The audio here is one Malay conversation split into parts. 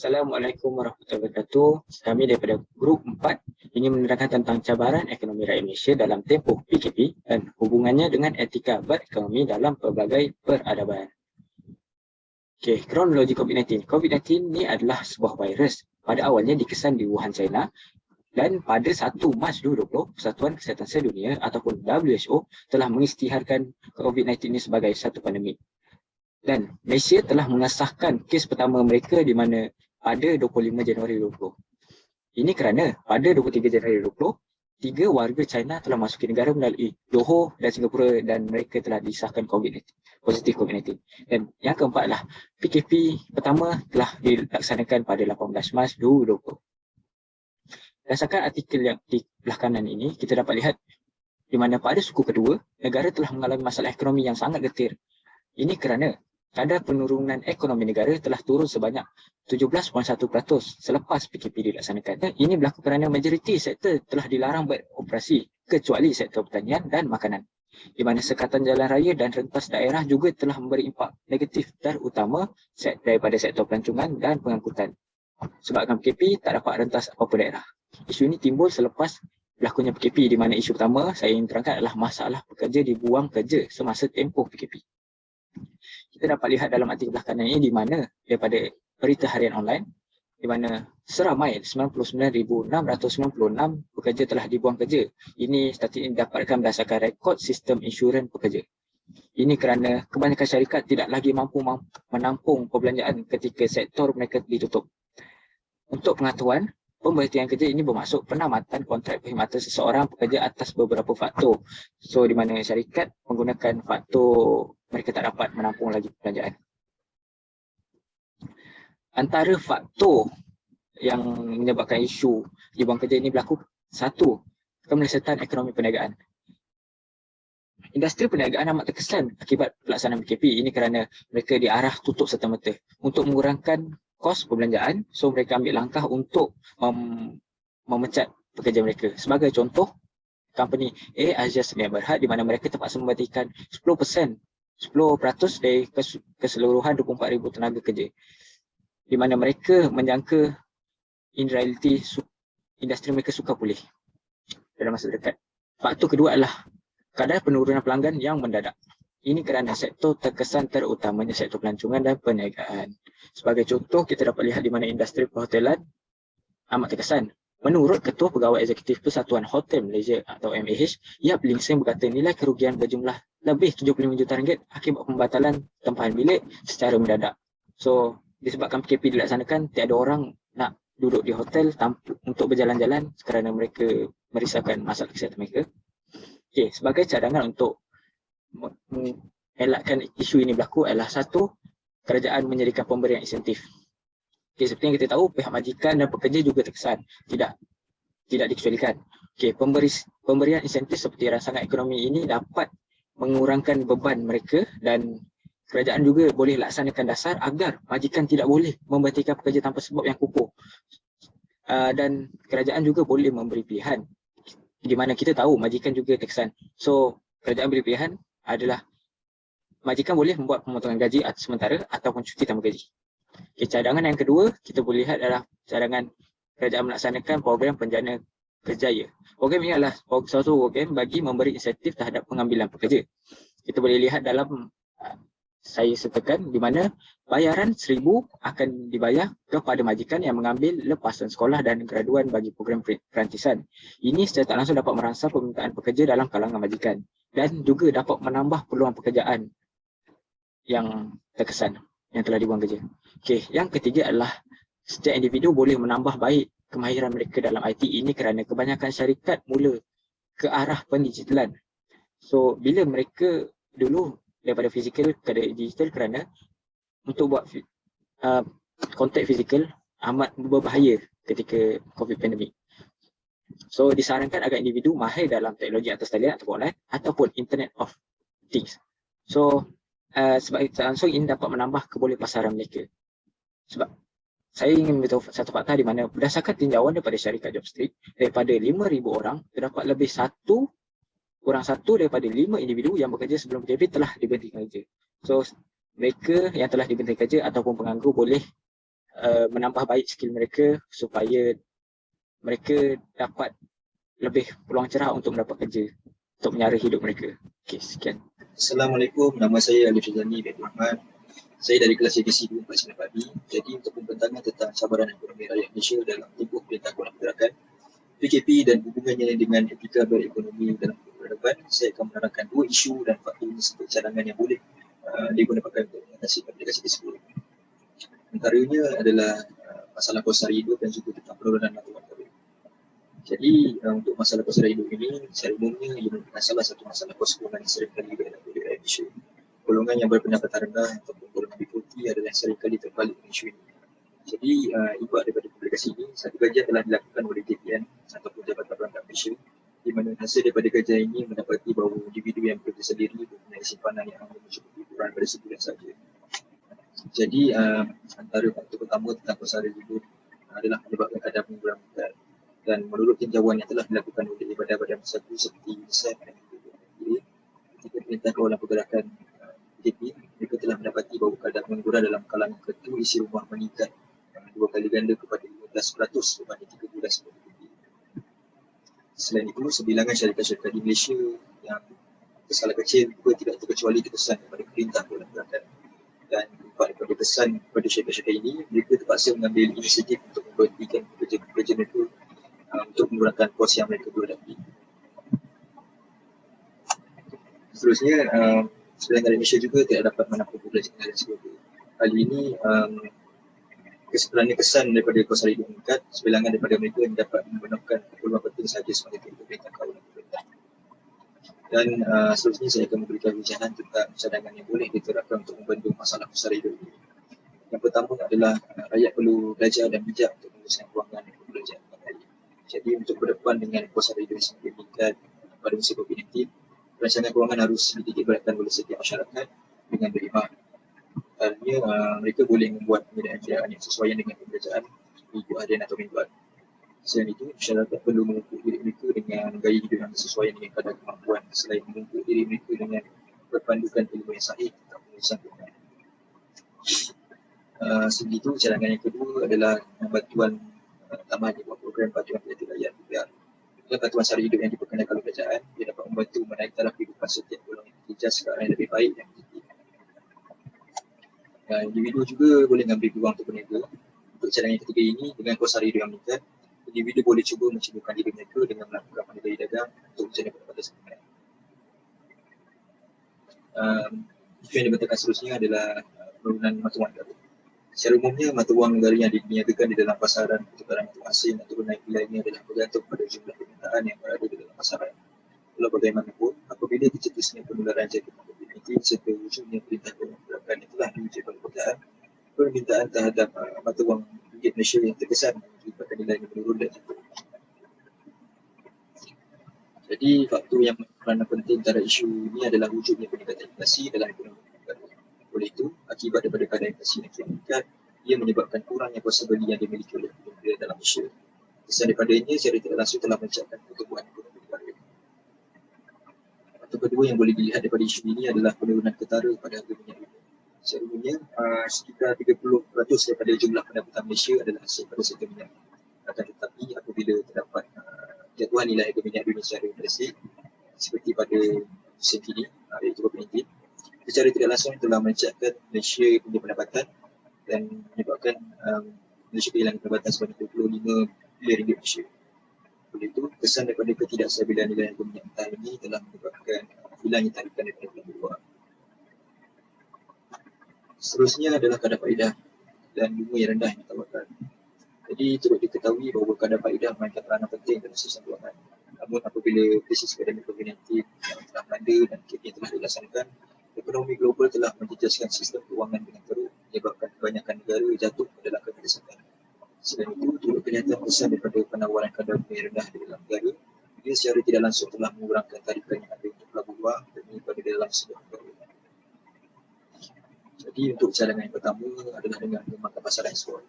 Assalamualaikum warahmatullahi wabarakatuh. Kami daripada Grup 4 ingin menerangkan tentang cabaran ekonomi rakyat Malaysia dalam tempoh PKP dan hubungannya dengan etika berekonomi dalam pelbagai peradaban. Kronologi COVID-19. COVID-19 ni adalah sebuah virus. Pada awalnya dikesan di Wuhan, China, dan pada 1 Mac 2020, Persatuan Kesihatan Sedunia ataupun WHO telah mengisytiharkan COVID-19 ini sebagai satu pandemik. Dan Malaysia telah mengesahkan kes pertama mereka di mana pada 25 Januari 2020. Ini kerana pada 23 Januari 2020, 3 warga China telah masuki negara melalui Johor dan Singapura dan mereka telah disahkan positif COVID-19. Dan yang keempat adalah PKP pertama telah dilaksanakan pada 18 Mac 2020. Berdasarkan artikel yang di belah kanan ini, kita dapat lihat di mana pada suku kedua, negara telah mengalami masalah ekonomi yang sangat getir. Ini kerana kadar penurunan ekonomi negara telah turun sebanyak 17.1% selepas PKP dilaksanakan. Ini berlaku kerana majoriti sektor telah dilarang beroperasi kecuali sektor pertanian dan makanan. Di mana sekatan jalan raya dan rentas daerah juga telah memberi impak negatif terutama daripada sektor pelancongan dan pengangkutan. Sebabkan PKP tak dapat rentas apa-apa daerah. Isu ini timbul selepas berlakunya PKP di mana isu pertama saya ingin terangkan adalah masalah pekerja dibuang kerja semasa tempoh PKP. Kita dapat lihat dalam artikel belah kanan ini di mana daripada berita harian online di mana seramai 99,696 pekerja telah dibuang kerja. Ini statistik ini didapatkan berdasarkan rekod sistem insurans pekerja. Ini kerana kebanyakan syarikat tidak lagi mampu menampung perbelanjaan ketika sektor mereka ditutup. Untuk pengetahuan, pemberhentian kerja ini bermaksud penamatan kontrak perkhidmatan seseorang pekerja atas beberapa faktor. So di mana syarikat menggunakan faktor mereka tak dapat menampung lagi perbelanjaan. Antara faktor yang menyebabkan isu dibuang kerja ini berlaku, satu, kemelesetan ekonomi perniagaan. Industri perniagaan amat terkesan akibat pelaksanaan PKP. Ini kerana mereka diarah tutup serta-merta untuk mengurangkan kos perbelanjaan. So mereka ambil langkah untuk memecat pekerja mereka. Sebagai contoh, company Asia Sedia Berhad di mana mereka terpaksa memberhentikan 10% dari keseluruhan 24,000 tenaga kerja. Di mana mereka menjangka in reality industri mereka sukar pulih dalam masa dekat. Faktor kedua adalah kadar penurunan pelanggan yang mendadak. Ini kerana sektor terkesan terutamanya sektor pelancongan dan perniagaan. Sebagai contoh, kita dapat lihat di mana industri perhotelan amat terkesan. Menurut Ketua Pegawai Eksekutif Persatuan Hotel Malaysia atau MAH, Yap Ling Seng berkata nilai kerugian berjumlah lebih 75 juta ringgit akibat pembatalan tempahan bilik secara mendadak. So, disebabkan PKP dilaksanakan, tiada orang nak duduk di hotel untuk berjalan-jalan kerana mereka merisaukan masalah kesihatan mereka. Sebagai cadangan untuk mengelakkan isu ini berlaku adalah satu, kerajaan menyediakan pemberian insentif. Seperti yang kita tahu, pihak majikan dan pekerja juga terkesan. Tidak dikecualikan. Pemberian insentif seperti rangsangan ekonomi ini dapat mengurangkan beban mereka dan kerajaan juga boleh laksanakan dasar agar majikan tidak boleh memberhentikan pekerja tanpa sebab yang kukuh. Dan kerajaan juga boleh memberi pilihan. Di mana kita tahu majikan juga terkesan. So, kerajaan beri pilihan adalah majikan boleh membuat pemotongan gaji sementara ataupun cuti tanpa gaji. Cadangan yang kedua kita boleh lihat adalah cadangan kerajaan melaksanakan program penjana kerjaya. Program ini adalah suatu program bagi memberi insentif terhadap pengambilan pekerja. Kita boleh lihat dalam saya sertakan di mana bayaran 1,000 akan dibayar kepada majikan yang mengambil lepasan sekolah dan graduan bagi program perantisan. Ini secara tak langsung dapat merangsang permintaan pekerja dalam kalangan majikan dan juga dapat menambah peluang pekerjaan yang terkesan yang telah dibuang kerja. Yang ketiga adalah setiap individu boleh menambah baik kemahiran mereka dalam IT ini kerana kebanyakan syarikat mula ke arah pendigitalan. So, bila mereka dulu daripada fizikal ke digital kerana untuk buat kontak fizikal amat berbahaya ketika COVID pandemik. So, disarankan agar individu mahir dalam teknologi atas talian ataupun online ataupun Internet of Things. So, sebab langsung ini dapat menambah kebolehpasaran mereka. Sebab saya ingin beritahu satu fakta di mana berdasarkan tinjauan daripada syarikat Jobstreet, daripada 5,000 orang, terdapat lebih kurang satu daripada 5 individu yang bekerja sebelum PKP telah diberhentikan kerja. So, mereka yang telah diberhentikan kerja ataupun penganggur boleh menambah baik skill mereka supaya mereka dapat lebih peluang cerah untuk mendapat kerja, untuk menyara hidup mereka. Okey, sekian. Assalamualaikum, nama saya Alif Rizani bin Rahman. Saya dari kelas edisi 2498B. Jadi untuk pembentangan tentang cabaran ekonomi rakyat Malaysia dalam tempoh Perintah Kawalan Pergerakan, PKP dan hubungannya dengan etika berekonomi dalam peradaban, saya akan menerangkan dua isu dan faktor serta cadangan yang boleh digunakan untuk mengatasi aplikasi tersebut. Antaranya adalah masalah kos sara hidup dan juga tentang penurunan mata wang kahwin. Jadi untuk masalah kos sara hidup ini, secara umumnya ia merupakan salah satu masalah kos golongan yang seringkali dihadapi oleh rakyat Malaysia. Golongan yang berpendapatan rendah ataupun golongan B40 adalah yang seringkali terbalik dengan isu ini. Jadi ibarat daripada publikasi ini, satu kajian telah dilakukan oleh JPN ataupun Jabatan Perangkat Malaysia, di mana hasil daripada kajian ini mendapati bahawa individu yang bekerja sendiri mempunyai simpanan yang hanya mencukupi kurang pada sebulan saja. Jadi antara faktor pertama tentang kos sara hidup adalah menyebabkan kadar penggunaan minat, dan menurut tinjauan yang telah dilakukan oleh badan-badan bersatu seperti UNICEF dan UNDP, ketika Perintah Kawalan Pergerakan PKP, mereka telah mendapati bahawa kadar pengangguran dalam kalangan ketua isi rumah meningkat 2 kali ganda kepada 15% berbanding 3 bulan sebelum PKP. Selain itu, sebilangan syarikat-syarikat di Malaysia yang berskala kecil juga tidak terkecuali kepesan daripada Perintah Kawalan Pergerakan. Dan daripada pesan kepada syarikat-syarikat ini, mereka terpaksa mengambil inisiatif untuk memberhentikan pekerja-pekerja mereka untuk mengurangkan kos yang mereka hadapi. Seterusnya, sebilangan dari Malaysia juga tidak dapat menampung populasi negara seluruh. Kali ini, kerana kesan daripada kos sara hidup meningkat, sebilangan daripada mereka yang dapat memenuhkan peluang penting sahaja sebagai Perintah Kawalan Pergerakan. Dan seterusnya saya akan memberikan bincang tentang cadangan yang boleh diterapkan untuk membendung masalah kos sara hidup ini. Yang pertama adalah rakyat perlu belajar dan bijak untuk menguruskan kewangan dan perbelanjaan rakyat. Jadi untuk berdepan dengan kos sara hidup yang semakin meningkat pada musim COVID-19, perancangan kewangan harus dititik beratkan oleh setiap masyarakat dengan beriman. Artinya mereka boleh membuat penyediaan yang sesuai dengan perbelanjaan minggu harian atau mingguan. Selain itu, masyarakat perlu mengukur diri mereka dengan gaya hidup yang sesuai dengan kadar kemampuan, selain mengukur diri mereka dengan berpandukan ilmu yang sahih tentang pengurusan kewangan. Selain itu, cadangan yang kedua adalah bantuan tambahan di bawah program bantuan pendidikan rakyat PPR. Dengan bantuan sara hidup yang diperkenalkan oleh kerajaan, ia dapat membantu menaik taraf kehidupan setiap golongan pekerja sekarang yang lebih baik dan positif. Individu juga boleh mengambil peluang untuk berniaga. Untuk cadangan yang ketiga ini, dengan kos sara hidup yang meningkat, individu boleh cuba mencebukkan diri mereka dengan melakukan perniagaan dagang untuk mencari pendapatan sempurna. Isu yang dibentangkan seterusnya adalah penurunan mata wang negara. Secara umumnya, mata wang negara yang diniagakan di dalam pasaran pertukaran mata wang asing atau naik nilainya adalah bergantung pada jumlah permintaan yang berada di dalam pasaran. Walau bagaimanapun, apabila tercetusnya penularan jangkit COVID-19 serta wujudnya Perintah Kawalan Pergerakan yang telah diuji oleh kerajaan, permintaan terhadap mata wang ringgit Malaysia yang terkesan menyebabkan nilainya menurun dan jatuh. Jadi faktor yang peranan penting terhadap isu ini adalah wujudnya peningkatan inflasi dalam ekonomi negara. Oleh itu, akibat daripada kadar inflasi yang kian meningkat, ia menyebabkan kurangnya kuasa beli yang dimiliki oleh penduduk dalam Malaysia. Kesan daripadanya, secara tidak langsung telah menciptakan pertumbuhan ekonomi negara. Faktor kedua yang boleh dilihat daripada isu ini adalah penurunan ketara pada harga minyak dunia. Secara umumnya, sekitar 30% daripada jumlah pendapatan Malaysia adalah hasil pada sektor minyak. Akan tetapi apabila terdapat jatuhan nilai harga minyak dunia secara drastik seperti pada musim ini, iaitu COVID-19, secara tidak langsung telah menciptakan Malaysia punya pendapatan dan menyebabkan Malaysia kehilangan pendapatan sebanyak 25 bilion ringgit Malaysia. Oleh itu, kesan daripada ketidakstabilan nilai harga minyak mentah ini telah menyebabkan hilangnya tarikan daripada pelan luar. Seterusnya adalah kadar faedah dan bunga yang rendah yang ditawarkan. Jadi turut diketahui bahawa kadar faedah memainkan peranan penting dalam sistem kewangan. Namun apabila krisis pandemik COVID-19 yang telah melanda dan kini telah dilaksanakan, ekonomi global telah menjejaskan sistem kewangan dengan teruk, menyebabkan kebanyakan negara jatuh ke dalam keterdesakan. Selain itu, turut kelihatan kesan daripada penawaran kadar bunga yang rendah di dalam negara, ia secara tidak langsung telah mengurangkan tarikan yang ada untuk pelabuh luar daripada dalam sebuah negara. Jadi untuk cadangan yang pertama adalah dengan mengembangkan pasaran ekspor.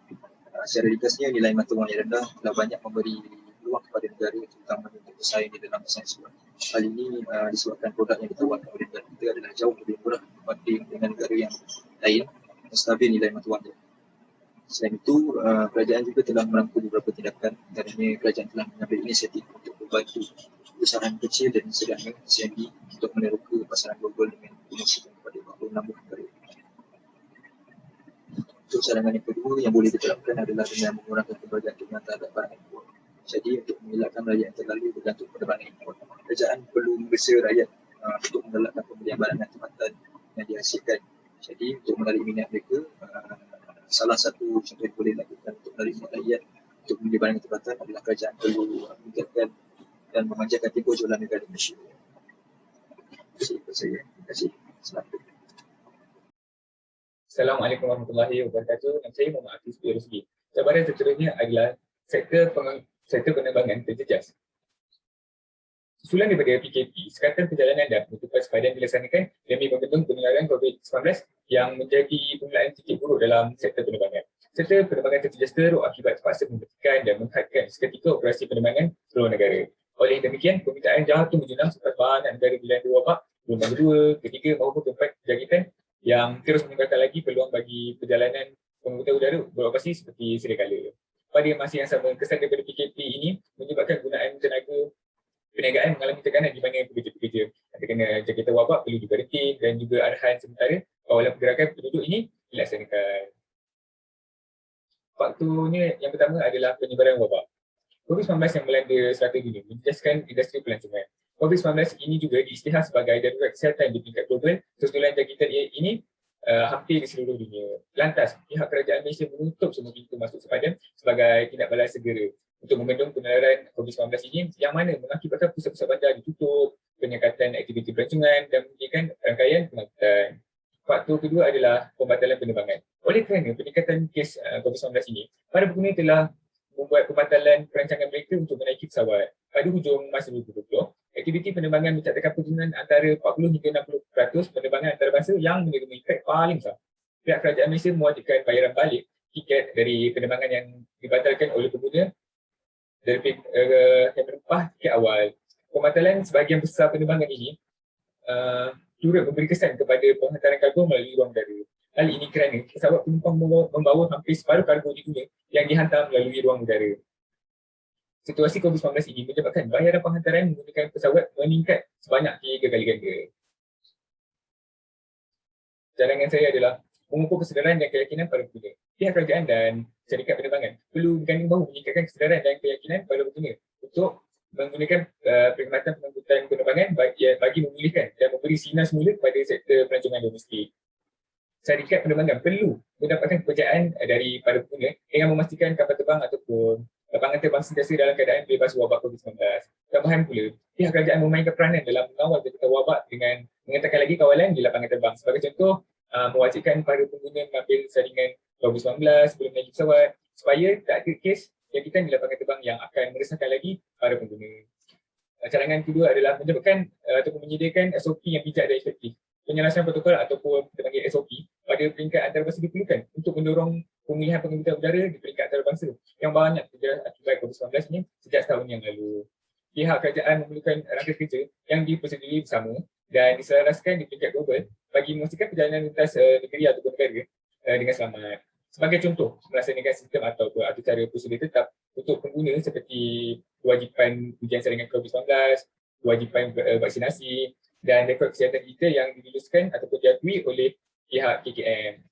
Secara ringkasnya, nilai mata wang yang rendah telah banyak memberi peluang kepada negara terutama untuk bersaing di dalam pasaran ekspor. Hal ini disebabkan produk yang ditawarkan oleh negara kita adalah jauh lebih murah berbanding dengan negara yang lain yang stabil nilai mata wangnya. Selain itu, kerajaan juga telah merangkul beberapa tindakan, antaranya kerajaan telah mengambil inisiatif untuk membantu usahawan kecil dan sedang SME untuk meneroka pasaran global dengan promosi kepada 46 negara. Untuk cadangan yang kedua yang boleh diterapkan adalah dengan mengurangkan kebergantungan terhadap barang import. Jadi untuk mengelakkan rakyat yang terlalu bergantung pada barang import, kerajaan perlu menggesa rakyat untuk menggalakkan pembelian barang dan tempatan yang dihasilkan. Jadi untuk menarik minat mereka, salah satu contoh yang boleh dilakukan untuk menarik minat rakyat untuk membeli barang dan tempatan adalah kerajaan perlu meningkatkan dan memanjakan tempoh jualan negara Malaysia. Terima kasih. Terima kasih. Selamat. Assalamualaikum warahmatullahi wabarakatuh. Nama saya Muhammad Hafiz bin Rusdi. Cabaran seterusnya adalah sektor penerbangan terjejas. Susulan daripada PKP, Sekatan Perjalanan dan Penutupan Sepadan dilaksanakan demi membendung penularan COVID-19 yang menjadi permulaan titik buruk dalam sektor penerbangan. Serta penerbangan terjejas teruk akibat terpaksa menghentikan dan menghadkan seketika operasi penerbangan seluruh negara. Oleh demikian, permintaan jatuh menjenang sebab banyak negara dilanda wabak gelombang kedua, ketiga maupun keempat jangkitan yang terus meningkatkan lagi peluang bagi perjalanan pengangkutan udara beroperasi seperti sedia kala. Pada masa yang sama, kesan daripada PKP ini menyebabkan penggunaan tenaga perniagaan mengalami tekanan di mana pekerja-pekerja kena jangkitan wabak perlu diberhenti dan juga arahan sementara kawalan pergerakan penduduk ini dilaksanakan. Faktornya yang pertama adalah penyebaran wabak. COVID-19 yang melanda serata dunia menjejaskan industri pelancongan. COVID-19 ini juga diisytihar sebagai darurat kesihatan di tingkat global. Susulan jangkitan ini hampir di seluruh dunia. Lantas, pihak kerajaan Malaysia menutup semua pintu masuk sepadan sebagai tindak balas segera untuk membendung penularan COVID-19 ini yang mana mengakibatkan pusat-pusat bandar ditutup, penyekatan aktiviti pelancongan dan memungkinkan rangkaian pengangkutan. Faktor kedua adalah pembatalan penerbangan. Oleh kerana peningkatan kes COVID-19 ini, para pengguna telah membuat pembatalan perancangan mereka untuk menaiki pesawat. Pada hujung masa 2020, aktiviti penerbangan mencatatkan penurunan antara 40 hingga 60% penerbangan antarabangsa yang menerima efek paling besar. Pihak kerajaan Malaysia mewajibkan bayaran balik tiket dari penerbangan yang dibatalkan oleh pengguna dari yang berupah tiket awal. Pembatalan sebahagian besar penerbangan ini turut memberi kesan kepada penghantaran kargo melalui ruang udara. Hal ini kerana pesawat penumpang membawa hampir separuh kargo di dunia yang dihantar melalui ruang udara. Situasi COVID-19 ini menyebabkan bayaran penghantaran menggunakan pesawat meningkat sebanyak 3 kali ganda. Cadangan saya adalah mengukur kesedaran dan keyakinan para pengguna. Pihak kerajaan dan syarikat penerbangan perlu berganding bahu meningkatkan kesedaran dan keyakinan para pengguna untuk menggunakan perkhidmatan pengangkutan penerbangan bagi memulihkan dan memberi sinar semula kepada sektor pelancongan domestik. Syarikat penerbangan perlu mendapatkan kepercayaan dari para pengguna dengan memastikan kapal terbang ataupun lapangan terbang sentiasa dalam keadaan bebas wabak COVID-19. Tambahan pula, pihak kerajaan memainkan peranan dalam mengawal jangkitan wabak dengan mengetatkan lagi kawalan di lapangan terbang. Sebagai contoh, mewajibkan para pengguna mengambil saringan COVID-19 sebelum naik pesawat supaya tak ada kes jangkitan di lapangan terbang yang akan meresahkan lagi para pengguna. Cadangan kedua adalah menyebabkan ataupun menyediakan SOP yang bijak dan efektif. Penyelesaian protokol ataupun kita panggil SOP pada peringkat antarabangsa diperlukan untuk mendorong pemulihan pengangkutan udara di peringkat antarabangsa yang banyak terjejas akibat COVID-19 ini sejak setahun yang lalu. Pihak kerajaan memerlukan rangka kerja yang dipersetujui bersama dan diselaraskan di peringkat global bagi memastikan perjalanan lintas negeri ataupun negara dengan selamat. Sebagai contoh, melaksanakan sistem atau cara prosedur tetap untuk pengguna seperti kewajipan ujian saringan COVID-19, kewajipan vaksinasi dan rekod kesihatan kita yang diluluskan ataupun diakui oleh pihak KKM.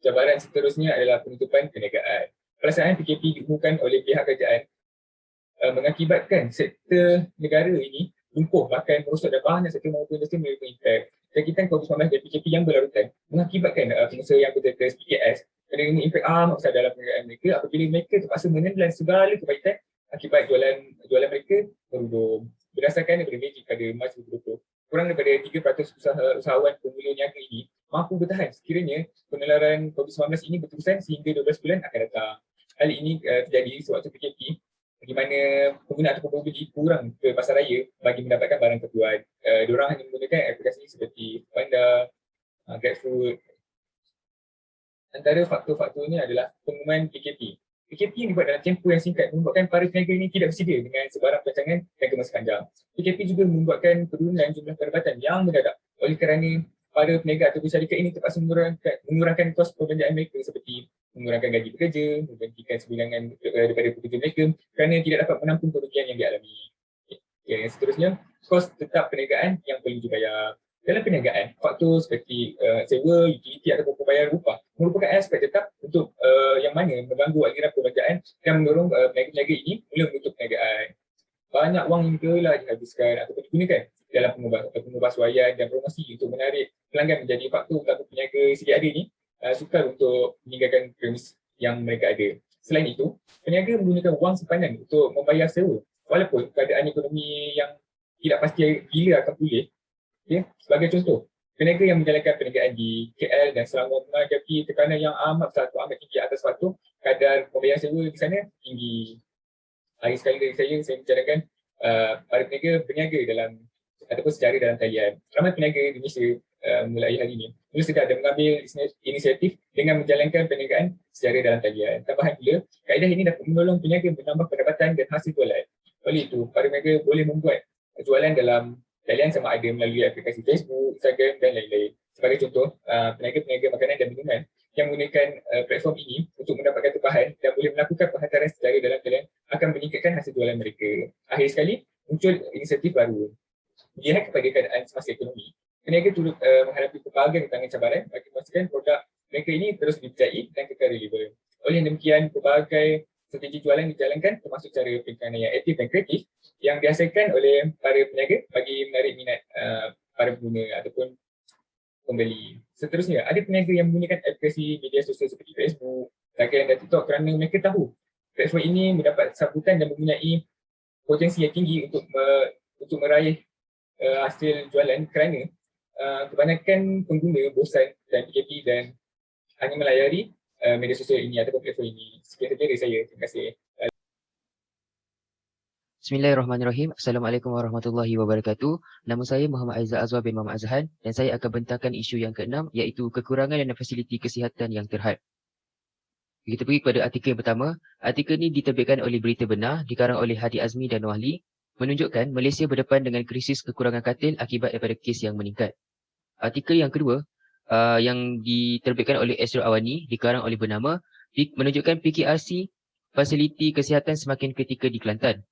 Cabaran seterusnya adalah penutupan perniagaan. Pelaksanaan PKP diumumkan oleh pihak kerajaan mengakibatkan sektor negara ini lumpuh, bahkan merosot dan banyak sektor maupun industri menerima impak. Jangkitan COVID-19 dan PKP yang berlarutan mengakibatkan pengusaha yang bertetes PKS menerima impak amat besar dalam perniagaan mereka apabila mereka terpaksa menelan segala kebaikan akibat jualan mereka merudum. Berdasarkan daripada Magic pada Mac 2020, kurang daripada 3% usahawan pemula niaga ini mampu bertahan sekiranya penularan COVID-19 ini berterusan sehingga 12 bulan akan datang. Hal ini terjadi sewaktu PKP di mana pengguna ataupun pembeli kurang ke pasar raya bagi mendapatkan barang keperluan. Diorang hanya menggunakan aplikasi seperti Panda, GrabFood. Antara faktor-faktornya adalah pengumuman PKP. PKP yang dibuat dalam tempoh yang singkat membuatkan para peniaga ini tidak bersedia dengan sebarang perancangan jangka masa panjang. PKP juga membuatkan penurunan jumlah pendapatan yang mendadak oleh kerana para peniaga ataupun syarikat ini terpaksa mengurangkan kos perbelanjaan mereka seperti mengurangkan gaji pekerja, menghentikan sebilangan daripada pekerja mereka kerana tidak dapat menampung kerugian yang dialami. Yang seterusnya, kos tetap perniagaan yang perlu dibayar. Dalam perniagaan, faktor seperti sewa, utiliti ataupun pembayaran upah merupakan aspek tetap untuk yang mana mengganggu aliran perbelanjaan dan mendorong peniaga-peniaga ini mula menutup perniagaan. Banyak wang yang telah dihabiskan ataupun digunakan dalam pengubahsuaian dan promosi untuk menarik pelanggan menjadi faktor utama peniaga sedia ada ini sukar untuk meninggalkan premis yang mereka ada. Selain itu, peniaga menggunakan wang simpanan untuk membayar sewa walaupun keadaan ekonomi yang tidak pasti bila akan pulih. Okay. Sebagai contoh, peniaga yang menjalankan perniagaan di KL dan Selangor menghadapi tekanan yang amat tinggi atas faktor kadar pembayaran sewa di sana tinggi. Hari sekali dari saya bicarakan para peniaga berniaga dalam ataupun secara dalam talian. Ramai peniaga di Malaysia mulai hari ini mula sedar dan mengambil inisiatif dengan menjalankan perniagaan secara dalam talian. Tambahan pula, kaedah ini dapat menolong peniaga menambah pendapatan dan hasil jualan. Oleh itu, para peniaga boleh membuat jualan dalam talian sama ada melalui aplikasi Facebook, Instagram dan lain-lain. Sebagai contoh, peniaga-peniaga makanan dan minuman yang menggunakan platform ini untuk mendapatkan tempahan dan boleh melakukan penghantaran secara dalam talian akan meningkatkan hasil jualan mereka. Akhir sekali, muncul inisiatif baru. Melihat kepada keadaan semasa ekonomi, peniaga turut menghadapi pelbagai rintangan cabaran bagi memastikan produk mereka ini terus dipercayai dan kekal relevan. Oleh demikian, pelbagai strategi jualan dijalankan termasuk cara perikanan yang aktif dan kreatif yang dihasilkan oleh para peniaga bagi menarik minat para pengguna ataupun pembeli. Seterusnya, ada peniaga yang menggunakan aplikasi media sosial seperti Facebook, Instagram dan TikTok kerana mereka tahu platform ini mendapat sambutan dan mempunyai potensi yang tinggi untuk meraih hasil jualan kerana kebanyakan pengguna bosan dan PKP dan hanya melayari media sosial ini ataupun platform ini. Sekian saja dari saya. Terima kasih. Bismillahirrahmanirrahim. Assalamualaikum warahmatullahi wabarakatuh. Nama saya Muhammad Aizal Azwar bin Muhammad Azhan dan saya akan bentangkan isu yang keenam iaitu kekurangan dan fasiliti kesihatan yang terhad. Kita pergi kepada artikel yang pertama. Artikel ini diterbitkan oleh Berita Benar, dikarang oleh Hadi Azmi dan Wahli, menunjukkan Malaysia berdepan dengan krisis kekurangan katil akibat daripada kes yang meningkat. Artikel yang kedua yang diterbitkan oleh Esrul Awani, dikarang oleh bernama, menunjukkan PKRC fasiliti kesihatan semakin kritikal di Kelantan.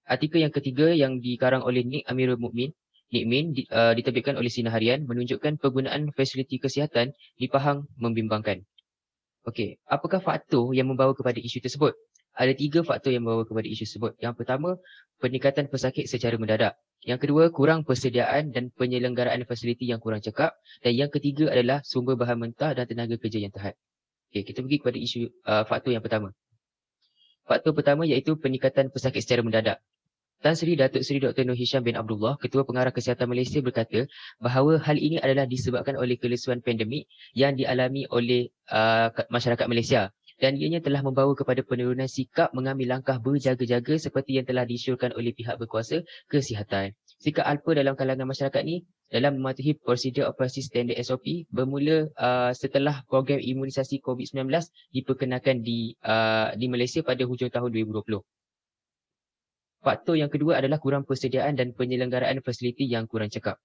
Artikel yang ketiga yang dikarang oleh Nik Amirul Mukmin, Nikmin, diterbitkan oleh Sinar Harian, menunjukkan penggunaan fasiliti kesihatan di Pahang membimbangkan. Okey, apakah faktor yang membawa kepada isu tersebut? Ada 3 faktor yang membawa kepada isu tersebut. Yang pertama, peningkatan pesakit secara mendadak. Yang kedua, kurang persediaan dan penyelenggaraan fasiliti yang kurang cekap. Dan yang ketiga adalah sumber bahan mentah dan tenaga kerja yang terhad. Okey, kita pergi kepada isu faktor yang pertama. Faktor pertama iaitu peningkatan pesakit secara mendadak. Tan Sri Datuk Seri Dr. Nur Hisham bin Abdullah, Ketua Pengarah Kesihatan Malaysia berkata bahawa hal ini adalah disebabkan oleh kelesuan pandemik yang dialami oleh masyarakat Malaysia dan ianya telah membawa kepada penurunan sikap mengambil langkah berjaga-jaga seperti yang telah disyorkan oleh pihak berkuasa kesihatan. Sikap alpa dalam kalangan masyarakat ni dalam mematuhi prosedur operasi standard SOP bermula setelah program imunisasi COVID-19 diperkenalkan di Malaysia pada hujung tahun 2020. Faktor yang kedua adalah kurang persediaan dan penyelenggaraan fasiliti yang kurang cekap.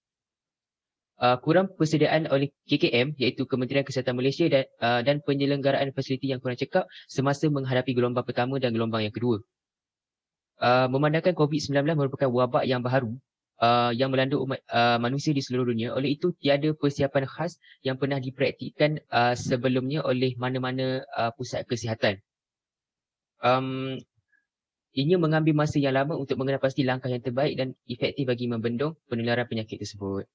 Kurang persediaan oleh KKM iaitu Kementerian Kesihatan Malaysia dan penyelenggaraan fasiliti yang kurang cekap semasa menghadapi gelombang pertama dan gelombang yang kedua. Memandangkan COVID-19 merupakan wabak yang baharu yang melanda umat manusia di seluruh dunia. Oleh itu, tiada persiapan khas yang pernah dipraktikkan sebelumnya oleh mana-mana pusat kesihatan. Ianya mengambil masa yang lama untuk mengenal pasti langkah yang terbaik dan efektif bagi membendung penularan penyakit tersebut.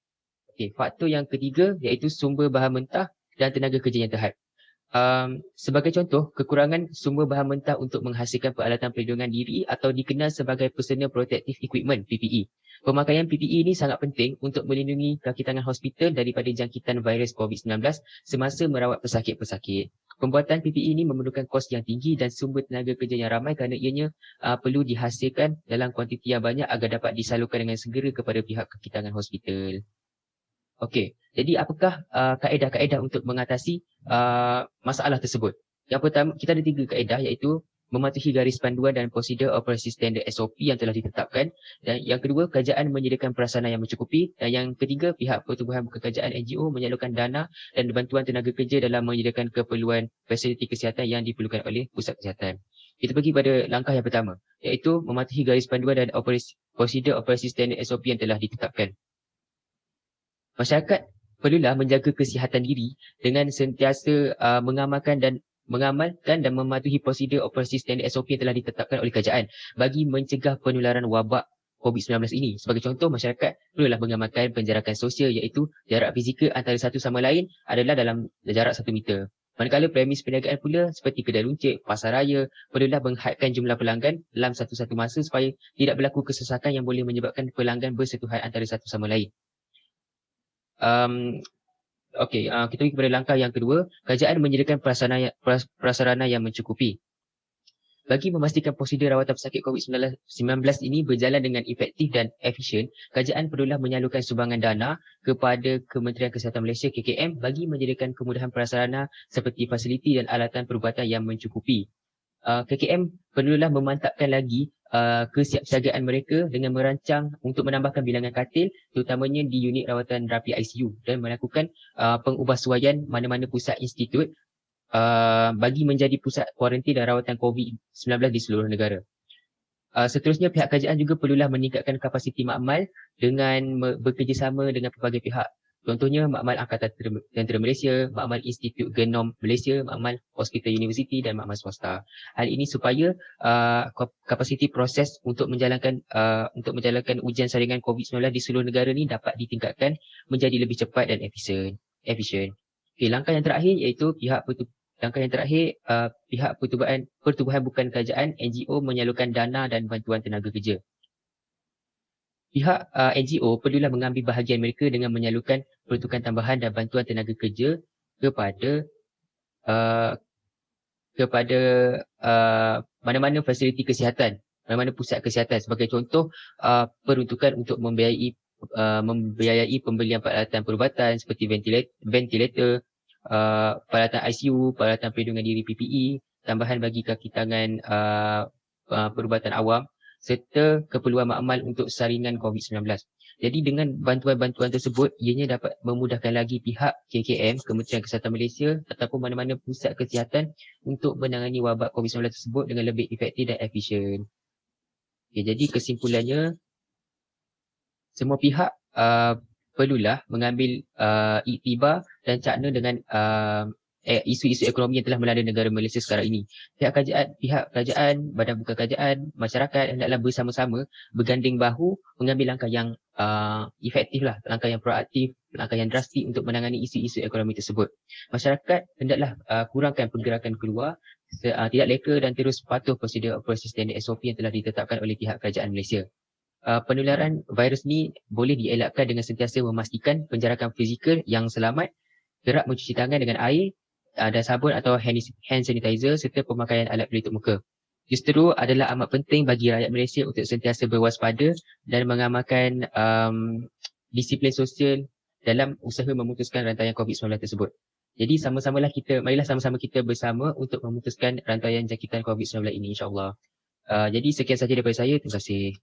Okey, faktor yang ketiga iaitu sumber bahan mentah dan tenaga kerja yang terhad. Sebagai contoh, kekurangan sumber bahan mentah untuk menghasilkan peralatan perlindungan diri atau dikenal sebagai Personal Protective Equipment (PPE). Pemakaian PPE ini sangat penting untuk melindungi kaki tangan hospital daripada jangkitan virus COVID-19 semasa merawat pesakit-pesakit. Pembuatan PPE ini memerlukan kos yang tinggi dan sumber tenaga kerja yang ramai kerana ianya perlu dihasilkan dalam kuantiti yang banyak agar dapat disalurkan dengan segera kepada pihak kaki tangan hospital. Okey, jadi apakah kaedah-kaedah untuk mengatasi masalah tersebut? Yang pertama, kita ada 3 kaedah iaitu mematuhi garis panduan dan prosedur operasi standard SOP yang telah ditetapkan. Dan yang kedua, kerajaan menyediakan prasarana yang mencukupi. Dan yang ketiga, pihak pertubuhan kerajaan NGO menyalurkan dana dan bantuan tenaga kerja dalam menyediakan keperluan fasiliti kesihatan yang diperlukan oleh pusat kesihatan. Kita pergi pada langkah yang pertama, iaitu mematuhi garis panduan dan prosedur operasi standard SOP yang telah ditetapkan. Masyarakat perlulah menjaga kesihatan diri dengan sentiasa mengamalkan dan mematuhi prosedur operasi standard SOP yang telah ditetapkan oleh kerajaan bagi mencegah penularan wabak COVID-19 ini. Sebagai contoh, masyarakat perlulah mengamalkan penjarakan sosial iaitu jarak fizikal antara satu sama lain adalah dalam jarak 1 meter. Manakala premis perniagaan pula seperti kedai runcit, pasar raya perlulah menghadkan jumlah pelanggan dalam satu-satu masa supaya tidak berlaku kesesakan yang boleh menyebabkan pelanggan bersentuhan antara satu sama lain. Kita pergi kepada langkah yang kedua, kerajaan menyediakan prasarana yang mencukupi. Bagi memastikan prosedur rawatan pesakit COVID-19 ini berjalan dengan efektif dan efisien, kerajaan perlulah menyalurkan sumbangan dana kepada Kementerian Kesihatan Malaysia KKM bagi menyediakan kemudahan prasarana seperti fasiliti dan alatan perubatan yang mencukupi. KKM perlulah memantapkan lagi kesiapsiagaan mereka dengan merancang untuk menambahkan bilangan katil terutamanya di unit rawatan rapi ICU dan melakukan pengubahsuaian mana-mana pusat institut bagi menjadi pusat kuarantin dan rawatan COVID-19 di seluruh negara. Seterusnya, pihak kerajaan juga perlulah meningkatkan kapasiti makmal dengan bekerjasama dengan pelbagai pihak. Contohnya Makmal Angkatan Tentera Malaysia, Makmal Institut Genom Malaysia, Makmal Hospital University dan Makmal swasta. Hal ini supaya kapasiti proses untuk menjalankan ujian saringan COVID-19 di seluruh negara ni dapat ditingkatkan menjadi lebih cepat dan efisien. Okey, langkah yang terakhir iaitu pihak pertubuhan bukan kerajaan NGO menyalurkan dana dan bantuan tenaga kerja. Pihak NGO perlulah mengambil bahagian mereka dengan menyalurkan peruntukan tambahan dan bantuan tenaga kerja kepada mana-mana fasiliti kesihatan, mana-mana pusat kesihatan. Sebagai contoh, peruntukan untuk membiayai pembelian peralatan perubatan seperti ventilator, peralatan ICU, peralatan perlindungan diri PPE, tambahan bagi kaki tangan perubatan awam, serta keperluan makmal untuk saringan COVID-19. Jadi dengan bantuan-bantuan tersebut, ianya dapat memudahkan lagi pihak KKM, Kementerian Kesihatan Malaysia ataupun mana-mana pusat kesihatan untuk menangani wabak COVID-19 tersebut dengan lebih efektif dan efisien. Okay, jadi kesimpulannya, semua pihak perlulah mengambil iktibar dan cakna dengan isu-isu ekonomi yang telah melanda negara Malaysia sekarang ini. Pihak kerajaan, badan bukan kerajaan, masyarakat hendaklah bersama-sama berganding bahu mengambil langkah yang efektif lah, langkah yang proaktif, langkah yang drastik untuk menangani isu-isu ekonomi tersebut. Masyarakat hendaklah kurangkan pergerakan keluar, tidak leka dan terus patuh prosedur operasi standard SOP yang telah ditetapkan oleh pihak kerajaan Malaysia. Penularan virus ni boleh dielakkan dengan sentiasa memastikan penjarakan fizikal yang selamat, kerap mencuci tangan dengan air dan sabun atau hand sanitizer serta pemakaian alat pelitup muka. Justru adalah amat penting bagi rakyat Malaysia untuk sentiasa berwaspada dan mengamalkan disiplin sosial dalam usaha memutuskan rantaian COVID-19 tersebut. Jadi marilah sama-sama kita bersama untuk memutuskan rantaian jangkitan COVID-19 ini, insya-Allah. Jadi sekian saja daripada saya. Terima kasih.